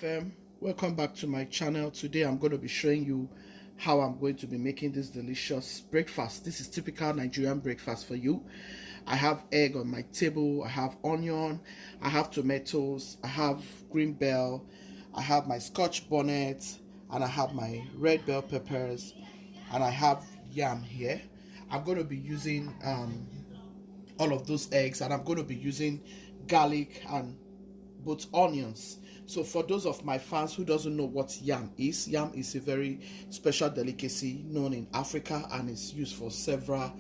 fam, welcome back to my channel. Today I'm going to be showing you how I'm going to be making this delicious breakfast. This is typical Nigerian breakfast for you. I have egg on my table, I have onion, I have tomatoes, I have green bell, I have my scotch bonnet, and I have my red bell peppers, and I have yam here. I'm going to be using all of those eggs, and I'm going to be using garlic and both onions. So for those of my fans who doesn't know what yam is a very special delicacy known in Africa, and is used for several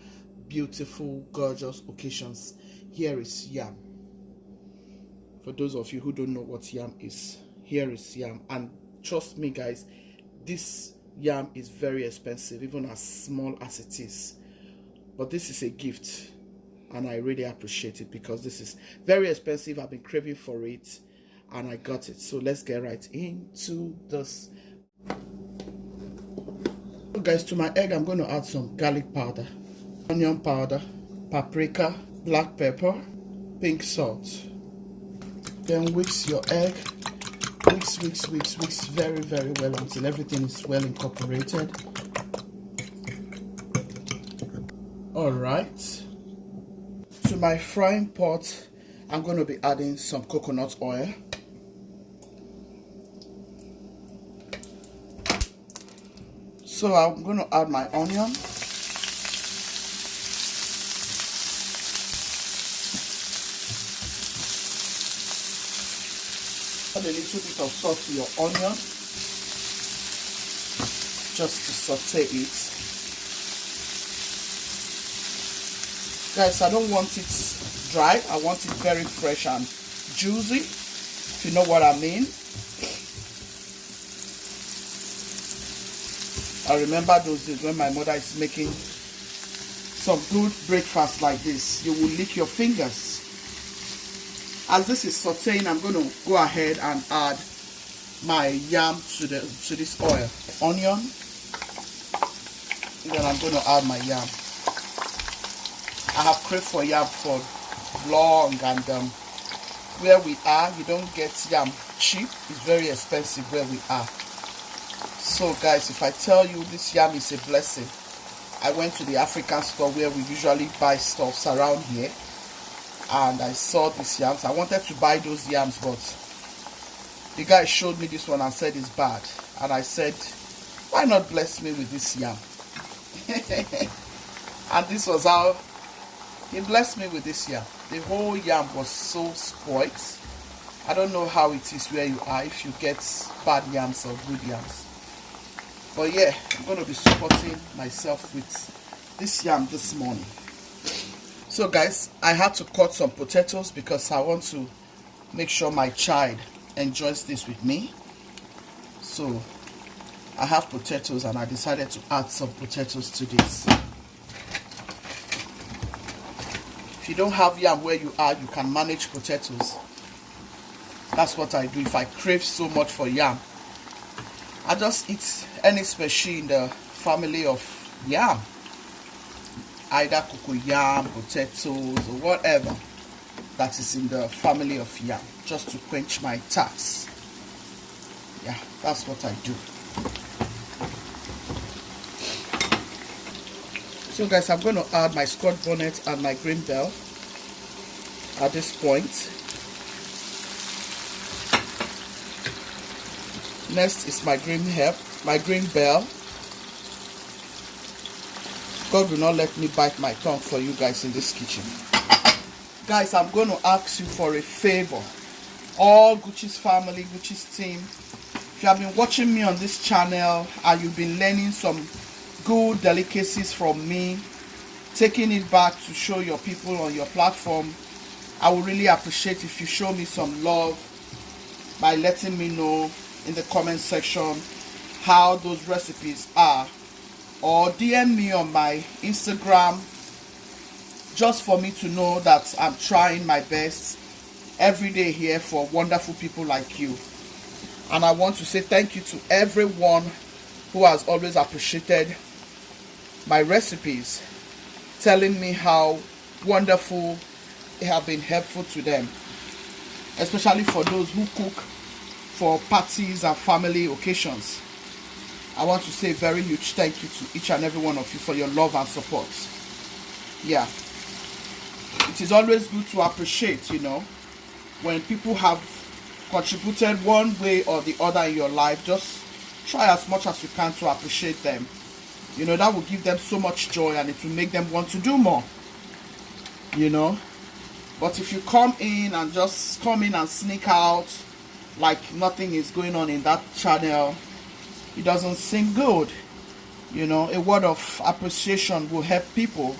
beautiful, gorgeous occasions. Here is yam. For those of you who don't know what yam is, here is yam. And trust me guys, this yam is very expensive, even as small as it is. But this is a gift, and I really appreciate it because this is very expensive. I've been craving for it, and I got it. So let's get right into this. So guys, to my egg I'm going to add some garlic powder, onion powder, paprika, black pepper, pink salt. Then whisk your egg. Whisk very well until everything is well incorporated. Alright. To my frying pot, I'm going to be adding some coconut oil. So I'm going to add my onion. Add a little bit of salt to your onion, just to saute it. Guys, I don't want it dry. I want it very fresh and juicy, if you know what I mean. I remember those days when my mother is making some good breakfast like this. You will lick your fingers. As this is sauteing, I'm going to go ahead and add my yam to this oil. Onion. And then I'm going to add my yam. I have craved for yam for long, and where we are, you don't get yam cheap. It's very expensive where we are. So guys, if I tell you this yam is a blessing. I went to the African store where we usually buy stuffs around here, and I saw these yams. I wanted to buy those yams, but the guy showed me this one and said it's bad, and I said, why not bless me with this yam? And this was how he blessed me with this yam. The whole yam was so spoiled. I don't know how it is where you are, if you get bad yams or good yams. But yeah, I'm going to be supporting myself with this yam this morning. So guys, I had to cut some potatoes because I want to make sure my child enjoys this with me. So I have potatoes, and I decided to add some potatoes to this. If you don't have yam where you are, you can manage potatoes. That's what I do. If I crave so much for yam, I just eat any species in the family of yam. Either cocoyam, potatoes, or whatever that is in the family of yam, just to quench my thirst. Yeah, that's what I do. So guys, I'm going to add my scotch bonnet and my green bell at this point. Next is my green bell. God will not let me bite my tongue for you guys in this kitchen. Guys, I'm going to ask you for a favor. All Gucci's family, Gucci's team, if you have been watching me on this channel and you've been learning some good delicacies from me, taking it back to show your people on your platform, I would really appreciate if you show me some love by letting me know in the comment section how those recipes are, or DM me on my Instagram, just for me to know that I'm trying my best every day here for wonderful people like you. And I want to say thank you to everyone who has always appreciated my recipes, telling me how wonderful they have been helpful to them, especially for those who cook for parties and family occasions. I want to say a very huge thank you to each and every one of you for your love and support. Yeah, it is always good to appreciate, you know, when people have contributed one way or the other in your life. Just try as much as you can to appreciate them. You know, that will give them so much joy, and it will make them want to do more, you know. But if you come in and just come in and sneak out like nothing is going on in that channel, it doesn't seem good. You know, a word of appreciation will help people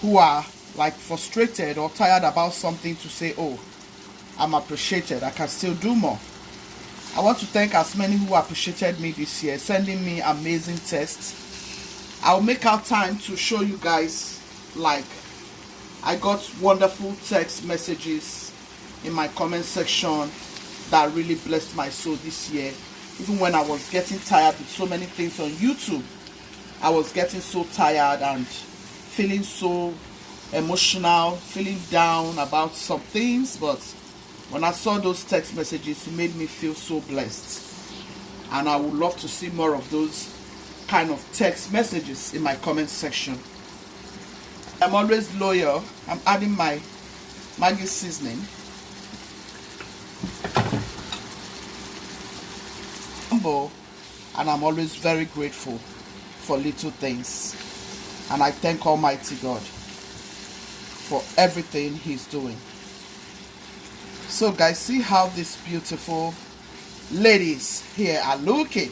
who are like frustrated or tired about something to say, oh, I'm appreciated, I can still do more. I want to thank as many who appreciated me this year, sending me amazing texts. I'll make out time to show you guys, like, I got wonderful text messages in my comment section that really blessed my soul this year. Even when I was getting tired with so many things on YouTube, I was getting so tired and feeling so emotional, feeling down about some things, but when I saw those text messages, it made me feel so blessed. And I would love to see more of those kind of text messages in my comment section. I'm always loyal. I'm adding my Maggi seasoning. Humble, and I'm always very grateful for little things. And I thank Almighty God for everything He's doing. So guys, see how these beautiful ladies here are looking.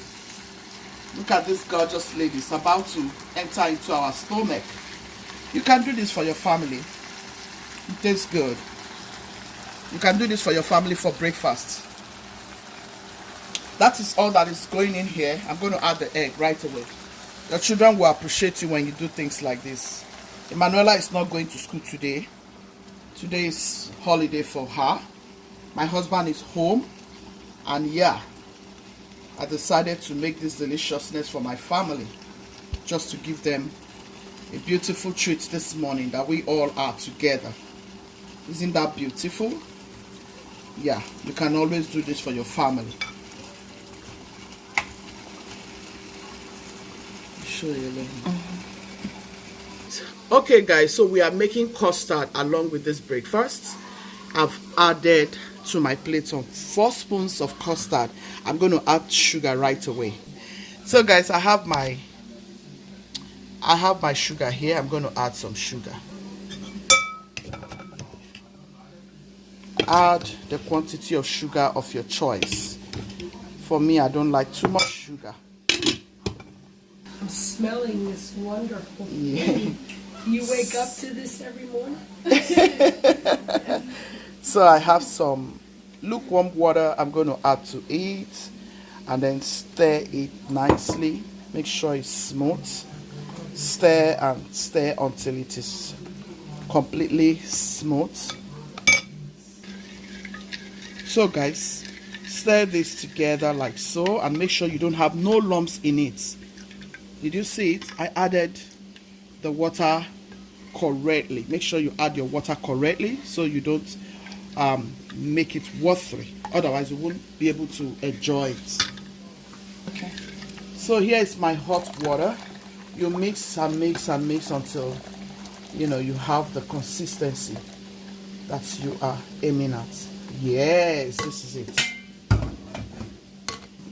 Look at these gorgeous ladies about to enter into our stomach. You can do this for your family. It tastes good. You can do this for your family for breakfast. That is all that is going in here. I'm going to add the egg right away. Your children will appreciate you when you do things like this. Emanuela is not going to school today. Today is holiday for her. My husband is home. And yeah, I decided to make this deliciousness for my family, just to give them a beautiful treat this morning that we all are together. Isn't that beautiful? Yeah, you can always do this for your family. Show you Okay guys, so we are making custard along with this breakfast. I've added to my plate on 4 spoons of custard. I'm going to add sugar right away. So guys, I have my sugar here. I'm going to add some sugar. Add the quantity of sugar of your choice. For me, I don't like too much sugar. I'm smelling this wonderful food. Yeah. You wake up to this every morning? So I have some lukewarm water I'm going to add to it, and then stir it nicely. Make sure it's smooth. Stir and stir until it is completely smooth. So guys, stir this together like so, and make sure you don't have no lumps in it. Did you see it? I added the water correctly. Make sure you add your water correctly so you don't make it watery. Otherwise you won't be able to enjoy it. Okay. So here is my hot water. You mix and mix and mix until you know you have the consistency that you are aiming at. Yes, this is it.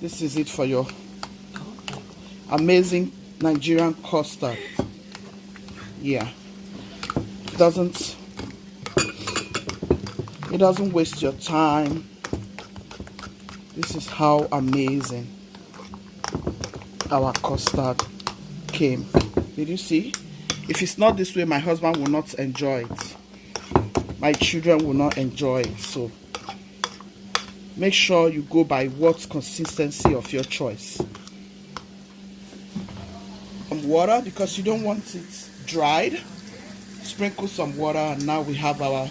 This is it for your amazing Nigerian custard. Yeah, it doesn't waste your time. This is how amazing our custard came. Did you see? If it's not this way, my husband will not enjoy it. My children will not enjoy it. So make sure you go by what consistency of your choice. Some water, because you don't want it dried. Sprinkle some water, and now we have our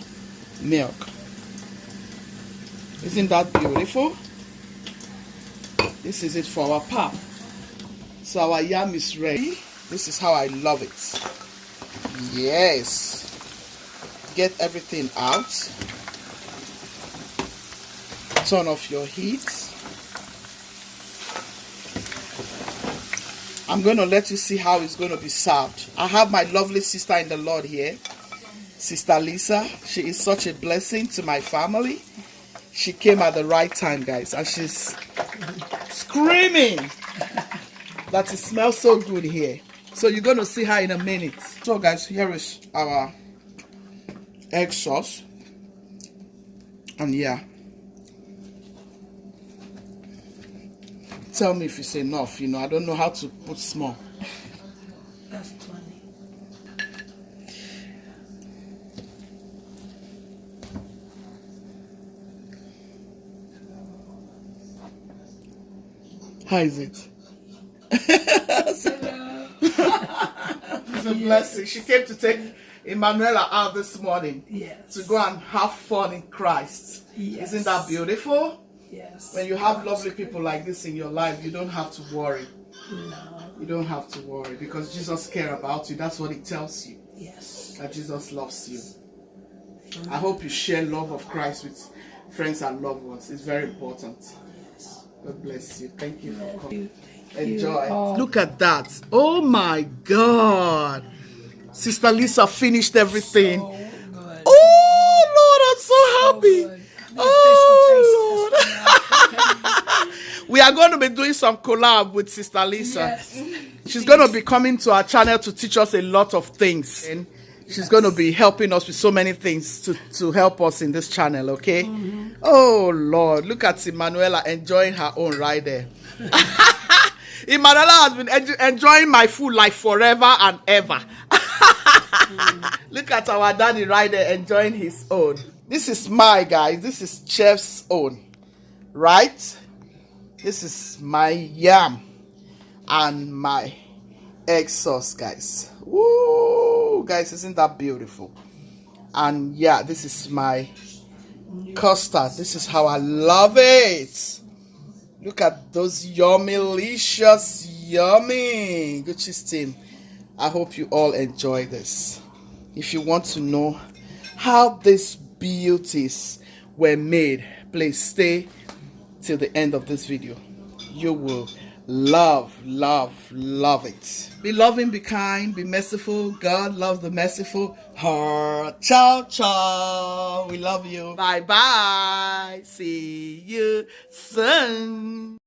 milk. Isn't that beautiful? This is it for our pap. So our yam is ready. This is how I love it. Yes. Get everything out. turn off your heat. I'm going to let you see how it's going to be served. I have my lovely sister in the Lord here, Sister Lisa. She is such a blessing to my family. She came at the right time, guys, and she's screaming that it smells so good here. So you're going to see her in a minute. So guys, here is our egg sauce. And yeah, tell me if it's enough. You know, I don't know how to put small. That's plenty. How is it? Hello. It's a blessing. She came to take Emanuela out this morning. Yes. To go and have fun in Christ. Yes. Isn't that beautiful? Yes. When you have lovely people like this in your life, you don't have to worry. No. You don't have to worry because Jesus cares about you. That's what He tells you. Yes. That Jesus loves you. I hope you share love of Christ with friends and loved ones. It's very important. Yes. God bless you. Thank you for coming. Thank you. Enjoy. Oh. Look at that. Oh my God. Sister Lisa finished everything. So good. Oh Lord, I'm so happy. Good. The Oh official taste Lord. We are going to be doing some collab with Sister Lisa. Yes. She's going to be coming to our channel to teach us a lot of things. And she's going to be helping us with so many things to help us in this channel, okay? Oh Lord, look at Emanuela enjoying her own right there. Emanuela has been enjoying my food like forever and ever. Look at our daddy right there enjoying his own. This is my, guys. This is chef's own, right? This is my yam and my egg sauce, guys. Woo, guys, isn't that beautiful? And yeah, this is my custard. This is how I love it. Look at those yummy, delicious, yummy Gucci's team. I hope you all enjoy this. If you want to know how these beauties were made, please stay till the end of this video. You will love it. Be loving, be kind, be merciful. God loves the merciful. Ciao, ciao. We love you. Bye bye. See you soon.